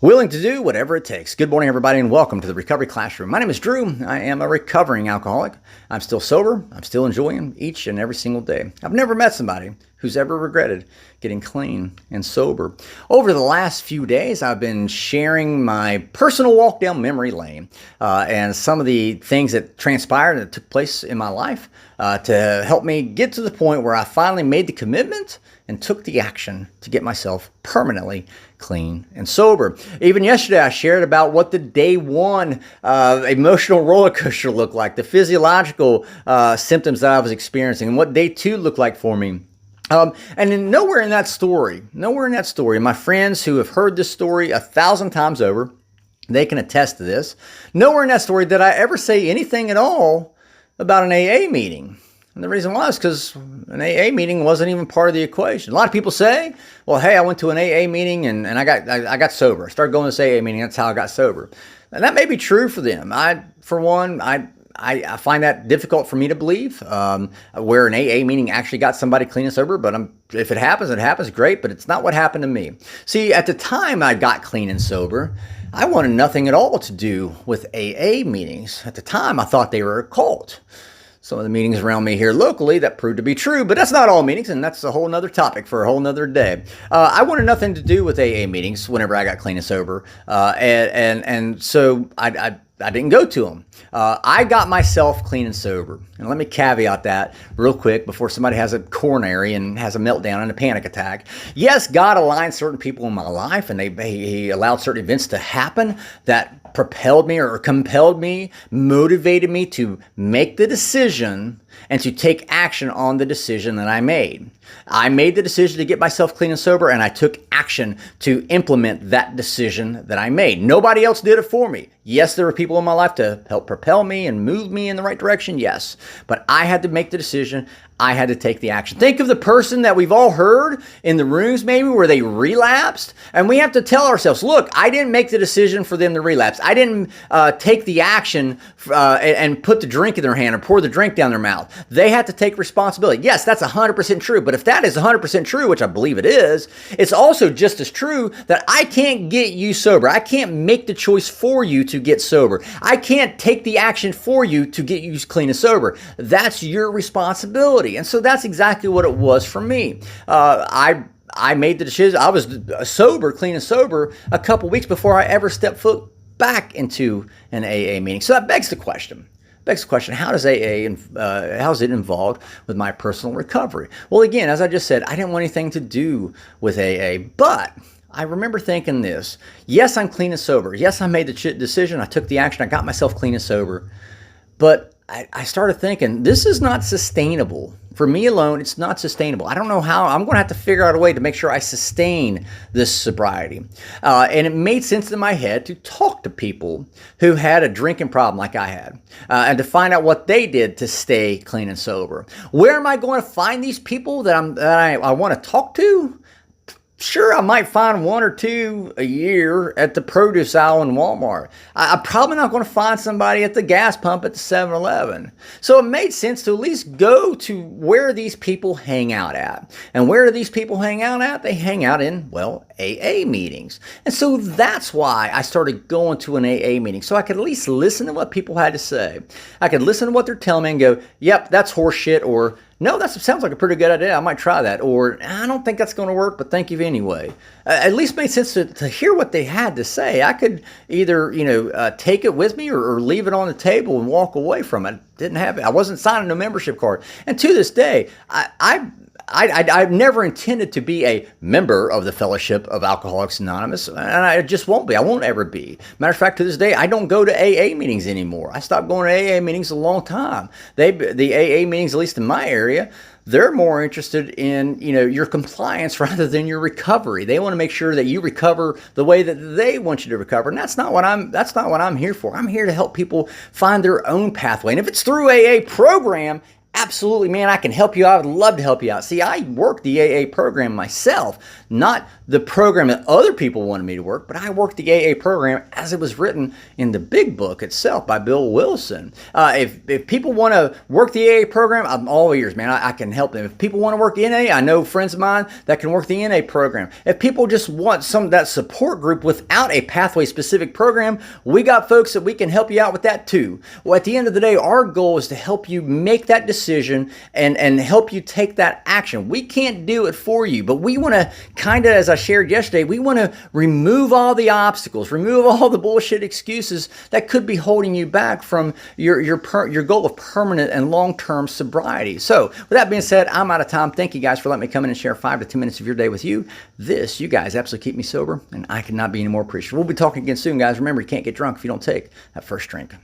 Willing to do whatever it takes. Good morning, everybody, and welcome to the Recovery Classroom. My name is Drew. I am a recovering alcoholic. I'm still sober. I'm still enjoying each and every single day. I've never met somebody who's ever regretted getting clean and sober. Over the last few days, I've been sharing my personal walk down memory lane and some of the things that transpired and that took place in my life to help me get to the point where I finally made the commitment and took the action to get myself permanently clean and sober. Even yesterday, I shared about what the day one emotional roller coaster looked like, the physiological symptoms that I was experiencing, and what day two looked like for me. And then nowhere in that story, my friends who have heard this story 1,000 times over, they can attest to this. Nowhere in that story did I ever say anything at all about an AA meeting. And the reason why is because an AA meeting wasn't even part of the equation. A lot of people say, well, hey, I went to an AA meeting and I got sober. I started going to this AA meeting. That's how I got sober. And that may be true for them. I find that difficult for me to believe, where an AA meeting actually got somebody clean and sober. But if it happens, great. But it's not what happened to me. See, at the time I got clean and sober, I wanted nothing at all to do with AA meetings. At the time, I thought they were a cult. Some of the meetings around me here locally, that proved to be true, but that's not all meetings, and that's a whole nother topic for a whole nother day. I wanted nothing to do with AA meetings whenever I got clean and sober, and so I didn't go to them. I got myself clean and sober. And let me caveat that real quick before somebody has a coronary and has a meltdown and a panic attack. Yes, God aligned certain people in my life, and He allowed certain events to happen that propelled me or compelled me, motivated me to make the decision and to take action on the decision that I made. I made the decision to get myself clean and sober, and I took action to implement that decision that I made. Nobody else did it for me. Yes, there were people in my life to help propel me and move me in the right direction, yes. But I had to make the decision. I had to take the action. Think of the person that we've all heard in the rooms maybe where they relapsed, and we have to tell ourselves, look, I didn't make the decision for them to relapse. I didn't take the action and put the drink in their hand or pour the drink down their mouth. They had to take responsibility. Yes, that's 100% true, but if that is 100% true, which I believe it is, it's also just as true that I can't get you sober. I can't make the choice for you to get sober. I can't take the action for you to get you clean and sober. That's your responsibility. And so that's exactly what it was for me. I made the decision. I was sober, clean and sober, a couple weeks before I ever stepped foot back into an AA meeting. So that begs the question, how does AA, how is it involved with my personal recovery? Well, again, as I just said, I didn't want anything to do with AA, but I remember thinking this. Yes, I'm clean and sober. Yes, I made the decision. I took the action. I got myself clean and sober. But I started thinking, this is not sustainable. For me alone, it's not sustainable. I don't know how. I'm going to have to figure out a way to make sure I sustain this sobriety. And it made sense in my head to talk to people who had a drinking problem like I had, and to find out what they did to stay clean and sober. Where am I going to find these people that I want to talk to? Sure, I might find one or two a year at the produce aisle in Walmart. I'm probably not going to find somebody at the gas pump at the 7-Eleven. So it made sense to at least go to where these people hang out at. And where do these people hang out at? They hang out in, well, AA meetings. And so that's why I started going to an AA meeting, so I could at least listen to what people had to say. I could listen to what they're telling me and go, yep, that's horseshit, or no, that sounds like a pretty good idea. I might try that. Or I don't think that's going to work, but thank you anyway. At least made sense to hear what they had to say. I could either, take it with me or leave it on the table and walk away from it. Didn't have it. I wasn't signing a membership card. And to this day, I've never intended to be a member of the Fellowship of Alcoholics Anonymous, and I just won't be. I won't ever be. Matter of fact, to this day, I don't go to AA meetings anymore. I stopped going to AA meetings a long time. The AA meetings, at least in my area, they're more interested in, your compliance rather than your recovery. They want to make sure that you recover the way that they want you to recover. And that's not what I'm here for. I'm here to help people find their own pathway. And if it's through AA program, absolutely, man, I can help you out. I would love to help you out. See, I work the AA program myself, not the program that other people wanted me to work, but I worked the AA program as it was written in the big book itself by Bill Wilson. If people want to work the AA program, I'm all ears, man. I can help them. If people want to work NA, I know friends of mine that can work the NA program. If people just want some of that support group without a pathway specific program, we got folks that we can help you out with that too. Well, at the end of the day, our goal is to help you make that decision and help you take that action. We can't do it for you, but we want to kind of, as I shared yesterday, we want to remove all the obstacles, remove all the bullshit excuses that could be holding you back from your goal of permanent and long-term sobriety. So with that being said, I'm out of time. Thank you guys for letting me come in and share 5 to 10 minutes of your day with you. You guys absolutely keep me sober, and I cannot be any more appreciative. We'll be talking again soon, guys. Remember, you can't get drunk if you don't take that first drink.